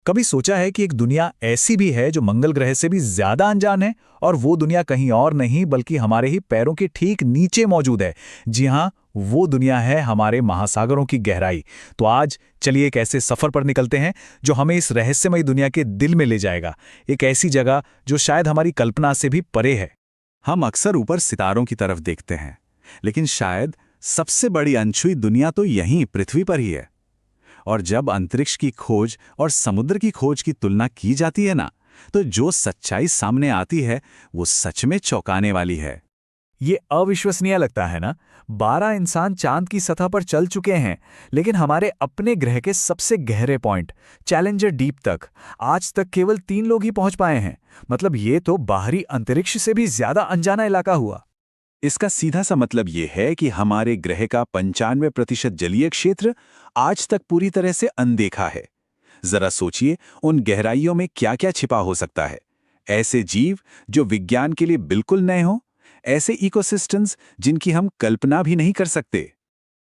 कभी सोचा है कि एक दुनिया ऐसी भी है जो मंगल ग्रह से भी ज्यादा अनजान है, और वो दुनिया कहीं और नहीं बल्कि हमारे ही पैरों के ठीक नीचे मौजूद है। जी हाँ, वो दुनिया है हमारे महासागरों की गहराई। तो आज चलिए एक ऐसे सफर पर निकलते हैं जो हमें इस रहस्यमयी दुनिया के दिल में ले जाएगा, एक ऐसी जगह जो शायद हमारी कल्पना से भी परे है। हम अक्सर ऊपर सितारों की तरफ देखते हैं, लेकिन शायद सबसे बड़ी अनछुई दुनिया तो यहीं पृथ्वी पर ही है। और जब अंतरिक्ष की खोज और समुद्र की खोज की तुलना की जाती है ना, तो जो सच्चाई सामने आती है वो सच में चौंकाने वाली है। ये अविश्वसनीय लगता है ना। 12 इंसान चांद की सतह पर चल चुके हैं, लेकिन हमारे अपने ग्रह के सबसे गहरे पॉइंट चैलेंजर डीप तक आज तक केवल 3 लोग ही पहुंच पाए हैं। मतलब ये तो बाहरी अंतरिक्ष से भी ज्यादा अनजाना इलाका हुआ। इसका सीधा सा मतलब ये है कि हमारे ग्रह का 95% जलीय क्षेत्र आज तक पूरी तरह से अनदेखा है। जरा सोचिए, उन गहराइयों में क्या क्या छिपा हो सकता है। ऐसे जीव जो विज्ञान के लिए बिल्कुल नए हों, ऐसे इकोसिस्टम्स जिनकी हम कल्पना भी नहीं कर सकते।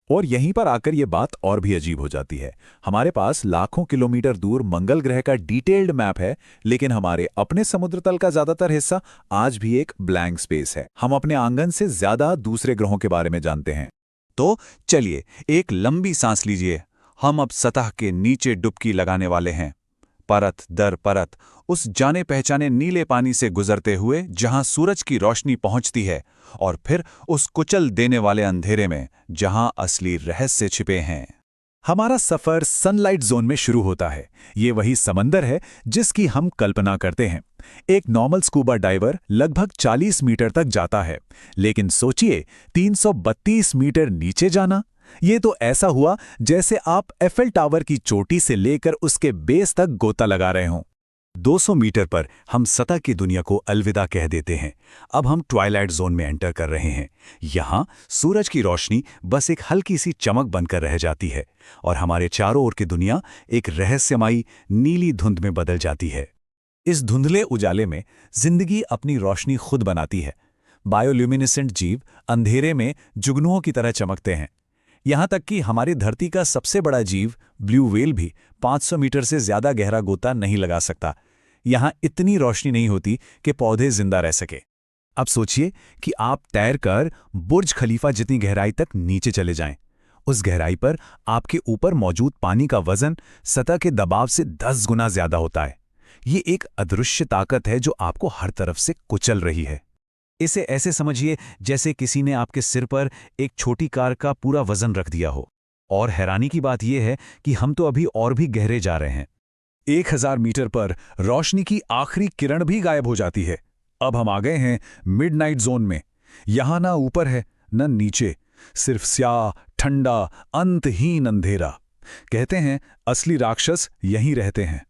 और यहीं पर आकर ये बात और भी अजीब हो जाती है। हमारे पास लाखों किलोमीटर दूर मंगल ग्रह का डिटेल्ड मैप है, लेकिन हमारे अपने समुद्र तल का ज्यादातर हिस्सा आज भी एक ब्लैंक स्पेस है। हम अपने आंगन से ज्यादा दूसरे ग्रहों के बारे में जानते हैं। तो चलिए एक लंबी सांस लीजिए। हम अब सतह के नीचे डुबकी लगाने वाले हैं, परत दर परत, उस जाने पहचाने नीले पानी से गुजरते हुए जहां सूरज की रोशनी पहुंचती है, और फिर उस कुचल देने वाले अंधेरे में जहां असली रहस्य छिपे हैं। हमारा सफर सनलाइट जोन में शुरू होता है। ये वही समंदर है जिसकी हम कल्पना करते हैं। एक नॉर्मल स्कूबा डाइवर लगभग 40 मीटर तक जाता है, लेकिन सोचिए 332 मीटर नीचे जाना। ये तो ऐसा हुआ जैसे आप एफएल टावर की चोटी से लेकर उसके बेस तक गोता लगा रहे हों। 200 मीटर पर हम सतह की दुनिया को अलविदा कह देते हैं। अब हम ट्वाइलाइट जोन में एंटर कर रहे हैं। यहाँ सूरज की रोशनी बस एक हल्की सी चमक बनकर रह जाती है, और हमारे चारों ओर की दुनिया एक रहस्यमयी नीली धुंध में बदल जाती है। इस धुंधले उजाले में जिंदगी अपनी रोशनी खुद बनाती है। बायोल्यूमिनेसेंट जीव अंधेरे में जुगनुओं की तरह चमकते हैं। यहाँ तक कि हमारी धरती का सबसे बड़ा जीव ब्लू व्हेल भी 500 मीटर से ज्यादा गहरा गोता नहीं लगा सकता। यहाँ इतनी रोशनी नहीं होती कि पौधे जिंदा रह सके। अब सोचिए कि आप तैरकर बुर्ज खलीफा जितनी गहराई तक नीचे चले जाएं। उस गहराई पर आपके ऊपर मौजूद पानी का वजन सतह के दबाव से 10 गुना ज्यादा होता है। ये एक अदृश्य ताकत है जो आपको हर तरफ से कुचल रही है। इसे ऐसे समझिए जैसे किसी ने आपके सिर पर एक छोटी कार का पूरा वजन रख दिया हो। और हैरानी की बात यह है कि हम तो अभी और भी गहरे जा रहे हैं। 1000 मीटर पर रोशनी की आखिरी किरण भी गायब हो जाती है। अब हम आ गए हैं मिडनाइट जोन में। यहां ना ऊपर है न नीचे, सिर्फ स्याह ठंडा अंतहीन अंधेरा। कहते हैं असली राक्षस यहीं रहते हैं।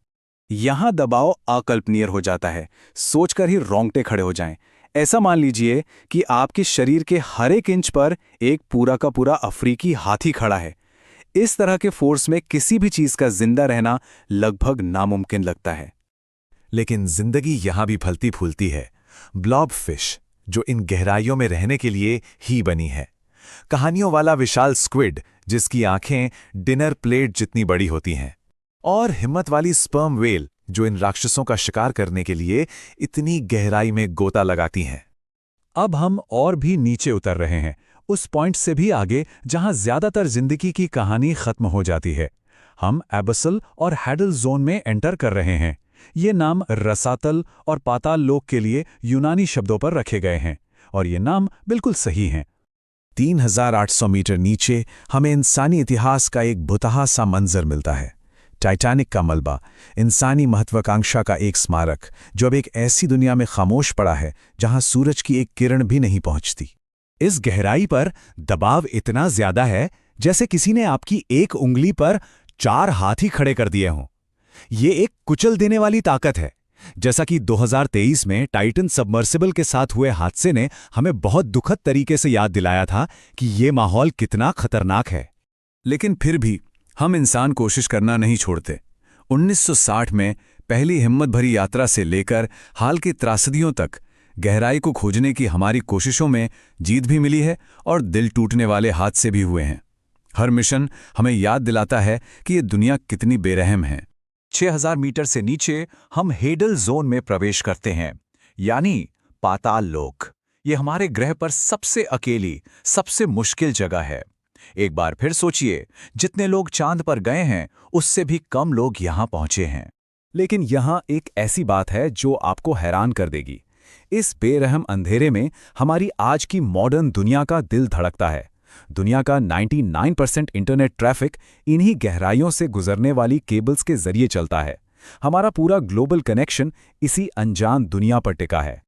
यहां दबाव अकल्पनीय हो जाता है, सोचकर ही रोंगटे खड़े हो जाएं। ऐसा मान लीजिए कि आपके शरीर के हर एक इंच पर एक पूरा का पूरा अफ्रीकी हाथी खड़ा है। इस तरह के फोर्स में किसी भी चीज का जिंदा रहना लगभग नामुमकिन लगता है। लेकिन जिंदगी यहां भी फलती फूलती है। ब्लॉब फिश जो इन गहराइयों में रहने के लिए ही बनी है। कहानियों वाला विशाल स्क्विड जिसकी आंखें डिनर प्लेट जितनी बड़ी होती हैं। और हिम्मत वाली स्पर्म व्हेल जो इन राक्षसों का शिकार करने के लिए इतनी गहराई में गोता लगाती हैं। अब हम और भी नीचे उतर रहे हैं, उस पॉइंट से भी आगे जहां ज्यादातर जिंदगी की कहानी खत्म हो जाती है। हम एबसल और हैडल जोन में एंटर कर रहे हैं। ये नाम रसातल और पाताल लोक के लिए यूनानी शब्दों पर रखे गए हैं, और ये नाम बिल्कुल सही हैं। 3800 मीटर नीचे हमें इंसानी इतिहास का एक भुतहा सा मंजर मिलता है। टाइटैनिक का मलबा, इंसानी महत्वाकांक्षा का एक स्मारक जो अब एक ऐसी दुनिया में खामोश पड़ा है जहां सूरज की एक किरण भी नहीं पहुंचती। इस गहराई पर दबाव इतना ज्यादा है जैसे किसी ने आपकी एक उंगली पर 4 हाथी खड़े कर दिए हों। ये एक कुचल देने वाली ताकत है। जैसा कि 2023 में टाइटन सबमर्सिबल के साथ हुए हादसे ने हमें बहुत दुखद तरीके से याद दिलाया था कि ये माहौल कितना खतरनाक है। लेकिन फिर भी हम इंसान कोशिश करना नहीं छोड़ते। 1960 में पहली हिम्मत भरी यात्रा से लेकर हाल की त्रासदियों तक गहराई को खोजने की हमारी कोशिशों में जीत भी मिली है और दिल टूटने वाले हादसे भी हुए हैं। हर मिशन हमें याद दिलाता है कि ये दुनिया कितनी बेरहम है। 6000 मीटर से नीचे हम हेडल जोन में प्रवेश करते हैं, यानी पाताल लोक। ये हमारे ग्रह पर सबसे अकेली, सबसे मुश्किल जगह है। एक बार फिर सोचिए, जितने लोग चांद पर गए हैं उससे भी कम लोग यहां पहुंचे हैं। लेकिन यहाँ एक ऐसी बात है जो आपको हैरान कर देगी। इस बेरहम अंधेरे में हमारी आज की मॉडर्न दुनिया का दिल धड़कता है। दुनिया का 99% इंटरनेट ट्रैफिक इन्हीं गहराइयों से गुजरने वाली केबल्स के जरिए चलता है। हमारा पूरा ग्लोबल कनेक्शन इसी अनजान दुनिया पर टिका है।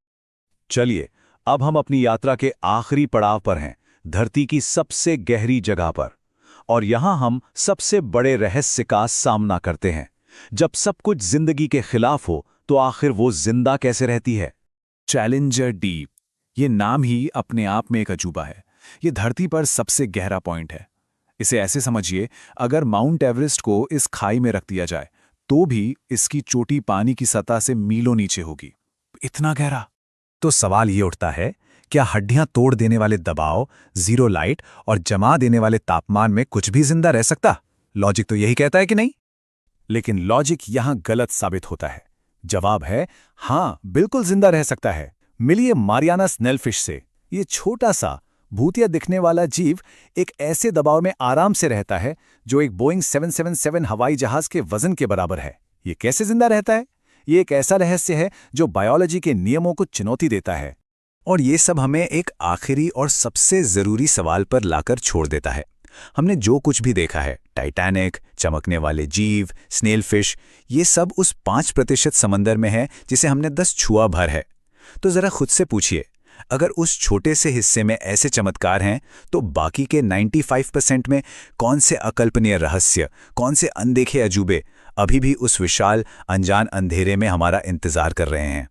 चलिए, अब हम अपनी यात्रा के आखिरी पड़ाव पर हैं, धरती की सबसे गहरी जगह पर। और यहां हम सबसे बड़े रहस्य का सामना करते हैं। जब सब कुछ जिंदगी के खिलाफ हो, तो आखिर वो जिंदा कैसे रहती है? चैलेंजर डीप, ये नाम ही अपने आप में एक अजूबा है। ये धरती पर सबसे गहरा पॉइंट है। इसे ऐसे समझिए, अगर माउंट एवरेस्ट को इस खाई में रख दिया जाए तो भी इसकी चोटी पानी की सतह से मीलों नीचे होगी। इतना गहरा। तो सवाल ये उठता है, क्या हड्डियां तोड़ देने वाले दबाव, जीरो लाइट और जमा देने वाले तापमान में कुछ भी जिंदा रह सकता? लॉजिक तो यही कहता है कि नहीं। लेकिन लॉजिक यहां गलत साबित होता है। जवाब है हाँ, बिल्कुल जिंदा रह सकता है। मिलिए मारियाना स्नेलफिश से। ये छोटा सा भूतिया दिखने वाला जीव एक ऐसे दबाव में आराम से रहता है जो एक बोइंग 777 हवाई जहाज के वजन के बराबर है। ये कैसे जिंदा रहता है? ये एक ऐसा रहस्य है जो बायोलॉजी के नियमों को चुनौती देता है। और ये सब हमें एक आखिरी और सबसे जरूरी सवाल पर लाकर छोड़ देता है। हमने जो कुछ भी देखा है, टाइटैनिक, चमकने वाले जीव, स्नेल फिश, ये सब उस 5% समंदर में है जिसे हमने 10 छुआ भर है। तो जरा खुद से पूछिए, अगर उस छोटे से हिस्से में ऐसे चमत्कार हैं, तो बाकी के 95% में कौन से अकल्पनीय रहस्य, कौन से अनदेखे अजूबे अभी भी उस विशाल अनजान अंधेरे में हमारा इंतजार कर रहे हैं?